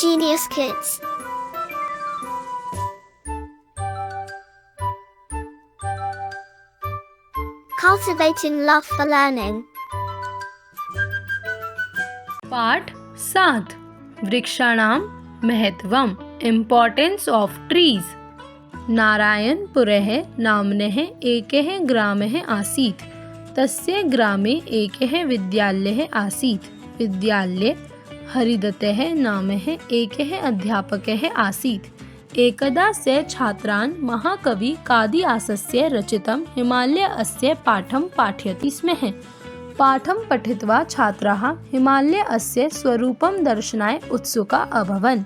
Genius Kids. Cultivating love for learning. पाठ 7 वृक्षाणां महत्वम् इम्पोर्टेंस ऑफ ट्रीज। नारायणपुरः नाम्नः एकः ग्रामः आसीत्। तस्य ग्रामे एकः विद्यालयः आसीत्। विद्यालये हरिदत्तः नामः एकः अध्यापकः आसीत्। एकदा सः छात्रान् महाकवि कालिदासस्य रचितं हिमालयस्य पाठं पाठयति स्म। पाठं पठित्वा छात्राः हिमालयस्य स्वरूपं दर्शनाय उत्सुकाः अभवन्।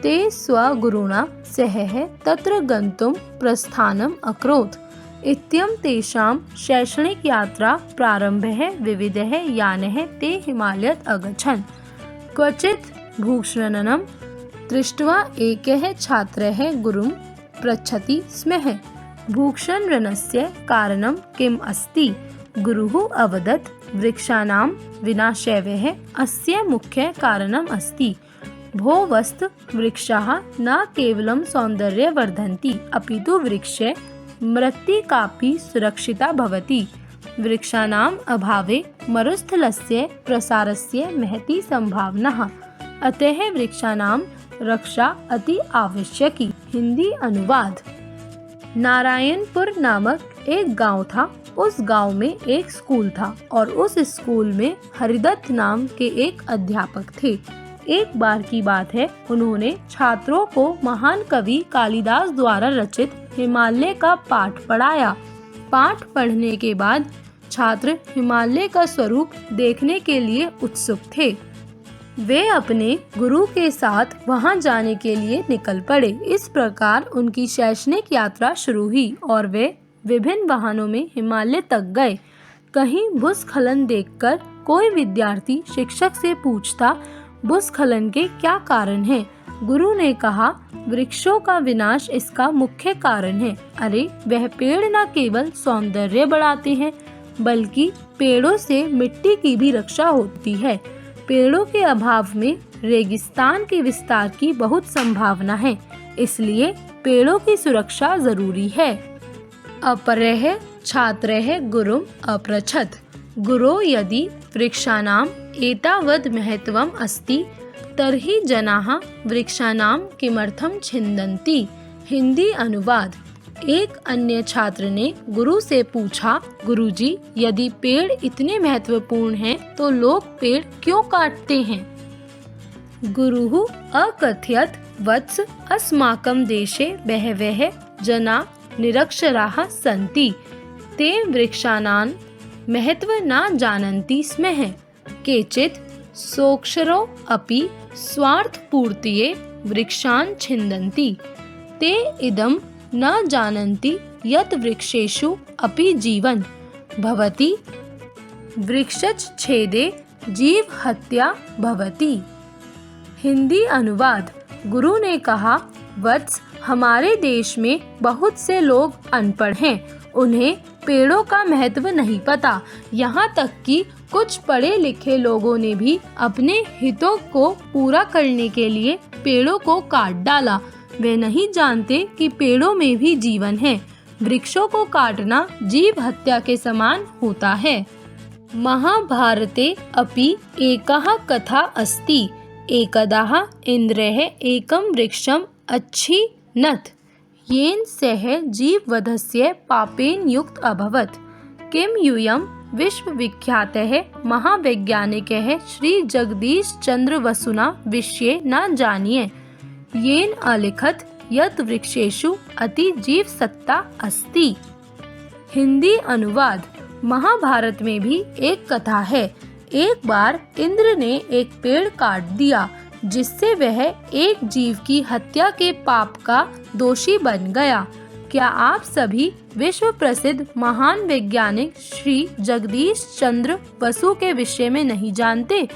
ते स्वगुरुणा सह तत्र गन्तुं प्रस्थानम् अकरोत्। इत्यं तेषां शैक्षणिकयात्रा प्रारम्भः। विविधः यानैः ते हिमालयम् अगच्छन्। क्वचित् भूषणं दृष्ट्वा एकः छात्रः गुरुं पृच्छति स्म, भूषणस्य कारणं किम् अस्ति? गुरुः अवदत्, वृक्षाणां विनाशैव अस्य मुख्यं कारणम् अस्ति। भो वस्तु वृक्षाः न केवलं सौन्दर्यं वर्धन्ति, अपि तु वृक्षे मृत्तिकापि सुरक्षिता भवति। वृक्षाणाम् अभावे मरुस्थलस्य प्रसारस्य महती संभावना। अतः वृक्षाणां रक्षा अति आवश्यकी। हिंदी अनुवाद। नारायणपुर नामक एक गांव था। उस गांव में एक स्कूल था और उस स्कूल में हरिदत्त नाम के एक अध्यापक थे। एक बार की बात है, उन्होंने छात्रों को महान कवि कालिदास द्वारा रचित हिमालय का पाठ पढ़ाया। पाठ पढ़ने के बाद छात्र हिमालय का स्वरूप देखने के लिए उत्सुक थे। वे अपने गुरु के साथ वहां जाने के लिए निकल पड़े। इस प्रकार उनकी शैक्षणिक यात्रा शुरू हुई और वे विभिन्न वाहनों में हिमालय तक गए। कहीं भूस्खलन देखकर कोई विद्यार्थी शिक्षक से पूछता, भूस्खलन के क्या कारण हैं? गुरु ने कहा, वृक्षों का विनाश इसका मुख्य कारण है। अरे, वह पेड़ न केवल सौंदर्य बढ़ाते हैं, बल्कि पेड़ों से मिट्टी की भी रक्षा होती है। पेड़ों के अभाव में रेगिस्तान के विस्तार की बहुत संभावना है, इसलिए पेड़ों की सुरक्षा जरूरी है। अपरः छात्रः गुरुम् अपृच्छत्, गुरो यदि वृक्षाणां एतावद् महत्वम् अस्ति तर्हि जनाः वृक्षाणां किमर्थं छिन्दन्ति? हिंदी अनुवाद। एक अन्य छात्र ने गुरु से पूछा, गुरुजी, यदि पेड़ इतने महत्वपूर्ण हैं तो लोग पेड़ क्यों काटते हैं? गुरुः अकथयत्, वत्स, अस्माकं देशे बहवः जना निरक्षराः सन्ति। ते वृक्षाणां महत्वं न जानन्ति स्म। केचित् सोऽक्षरो अपि स्वार्थपूर्तये वृक्षान् छिन्दन्ति। ते इदं न जानन्ति यत् वृक्षेषु अपि जीवन् भवति। वृक्षच्छेदे जीवहत्या भवति। हिंदी अनुवाद। गुरु ने कहा, वत्स, हमारे देश में बहुत से लोग अनपढ़ हैं। उन्हें पेड़ों का महत्व नहीं पता। यहाँ तक कि कुछ पढ़े लिखे लोगों ने भी अपने हितों को पूरा करने के लिए पेड़ों को काट डाला। वे नहीं जानते कि पेड़ों में भी जीवन है। वृक्षों को काटना जीव हत्या के समान होता है। महाभारते अपि एकः कथा अस्ति। एकदा इन्द्रः एकं वृक्षम् अच्छिनत्, येन सः जीववधस्य पापेन युक्त अभवत्। किम यूयं विश्वविख्यातः महावैज्ञानिकः श्री जगदीश चंद्र बसुना विषये न जानीय, येन अलिखत् यत् वृक्षेषु अति जीव सत्ता अस्ति। हिंदी अनुवाद। महाभारत में भी एक कथा है। एक बार इंद्र ने एक पेड़ काट दिया, जिससे वह एक जीव की हत्या के पाप का दोषी बन गया। क्या आप सभी विश्व प्रसिद्ध महान वैज्ञानिक श्री जगदीश चंद्र बसु के विषय में नहीं जानते,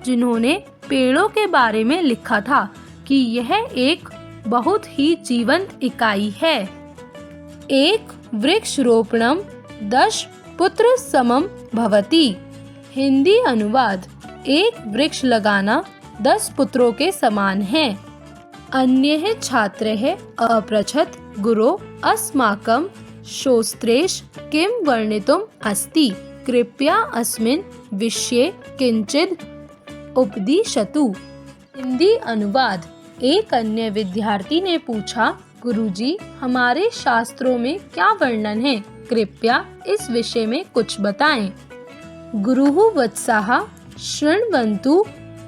जिन्होंने पेड़ों के बारे में लिखा था कि यह एक बहुत ही जीवंत इकाई है। एक वृक्ष रोपणम 10 पुत्र समम भवति। हिंदी अनुवाद। एक वृक्ष लगाना 10 पुत्रों के समान है। अन्यः छात्रः अपृच्छत् गुरो अस्माकं शास्त्रेषु किं वर्णितुम् अस्ति, कृपया अस्मिन् विषये किंचित् उपदिशतु। हिंदी अनुवाद। एक अन्य विद्यार्थी ने पूछा, गुरुजी, हमारे शास्त्रों में क्या वर्णन है, कृपया इस विषय में कुछ बताएं। गुरुः वत्सः शृण्वन्तु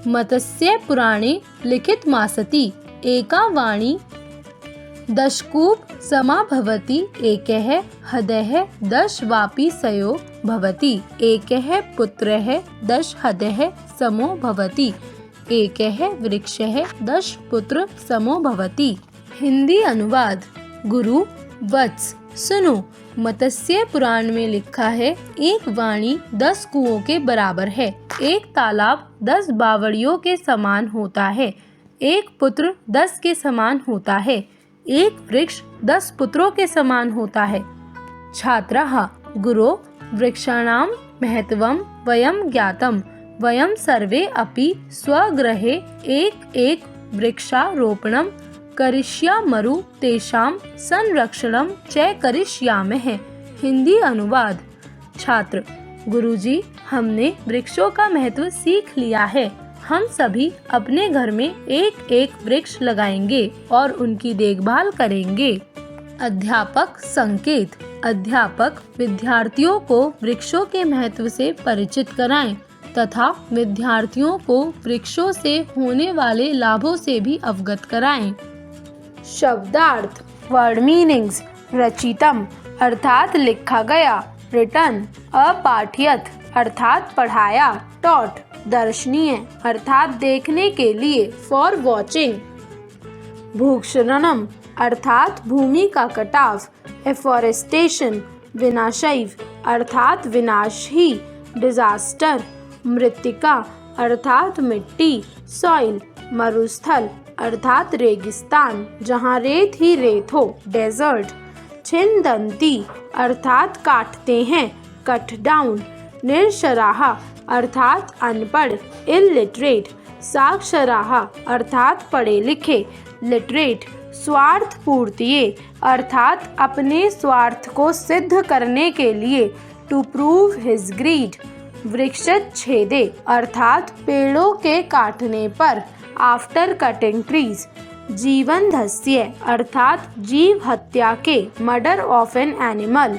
मत्स्य पुराणे लिखितमासति एका वाणी दशकूप समा भवति, एकः हदः 10 वापीसयो भवति, एकः पुत्रः 10 हदः समो भवति, एकः वृक्षः 10 पुत्र समो भवति। हिंदी अनुवाद। गुरु वत्स, सुनो, मत्स्य पुराण में लिखा है एक वाणी 10 कुओं के बराबर है, एक तालाब 10 बावड़ियों के समान होता है, एक पुत्र 10 के समान होता है, एक वृक्ष 10 पुत्रों के समान होता है। छात्रः गुरो वृक्षाणां महत्वं वयं ज्ञातं, वयं सर्वे अपि स्वगृहे एक वृक्षारोपणं करिष्यामः, तेषां संरक्षणं च करिष्यामः। हिंदी अनुवाद। छात्र, गुरुजी, हमने वृक्षों का महत्व सीख लिया है। हम सभी अपने घर में एक वृक्ष लगाएंगे और उनकी देखभाल करेंगे। अध्यापक संकेत। अध्यापक विद्यार्थियों को वृक्षों के महत्व से परिचित कराएं तथा विद्यार्थियों को वृक्षों से होने वाले लाभों से भी अवगत कराएं। शब्दार्थ। Word meanings. रचितम अर्थात लिखा गया, रिटन अपाठ्यत अर्थात पढ़ाया, टॉट दर्शनीय अर्थात देखने के लिए, फॉर वॉचिंग। भूक्षरणम अर्थात भूमि का कटाव, एफॉरेस्टेशन विनाशैव अर्थात विनाश ही, डिजास्टर मृत्तिका अर्थात मिट्टी, सॉइल मरुस्थल अर्थात रेगिस्तान जहाँ रेत ही रेत हो, डेजर्ट। छिंदंती अर्थात काटते हैं, कट डाउन। निरक्षराः अर्थात अनपढ़, इलिटरेट। साक्षराः अर्थात पढ़े लिखे, लिटरेट। स्वार्थ पूर्तिये अर्थात अपने स्वार्थ को सिद्ध करने के लिए, टू प्रूव हिज ग्रीड। वृक्षच्छेदे अर्थात पेड़ों के काटने पर, आफ्टर कटिंग ट्रीज। जीवनधस्य अर्थात जीव हत्या के, मर्डर ऑफ एन एनिमल।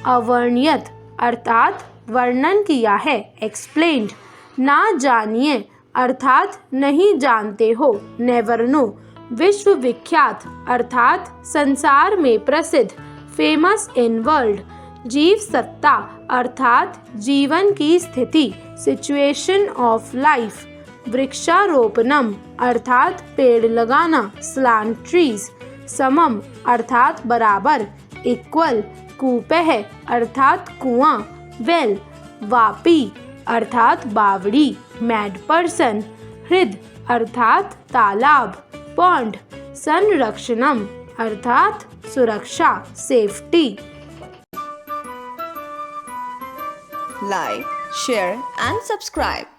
अवर्ण्यत अर्थात वर्णन किया है, एक्सप्लेन्ड। ना जानिए अर्थात नहीं जानते हो, नेवर नो। विश्व विख्यात अर्थात संसार में प्रसिद्ध, फेमस इन वर्ल्ड। जीव सत्ता अर्थात जीवन की स्थिति, सिचुएशन ऑफ लाइफ। वृक्षारोपणम अर्थात पेड़ लगाना, स्लांट ट्रीज। समम अर्थात बराबर, इक्वल। कूपः अर्थात कुआं, वेल। वापी अर्थात बावड़ी, मैड पर्सन। हृद अर्थात तालाब, पॉन्ड। संरक्षणम अर्थात सुरक्षा, safety. Like, share and subscribe.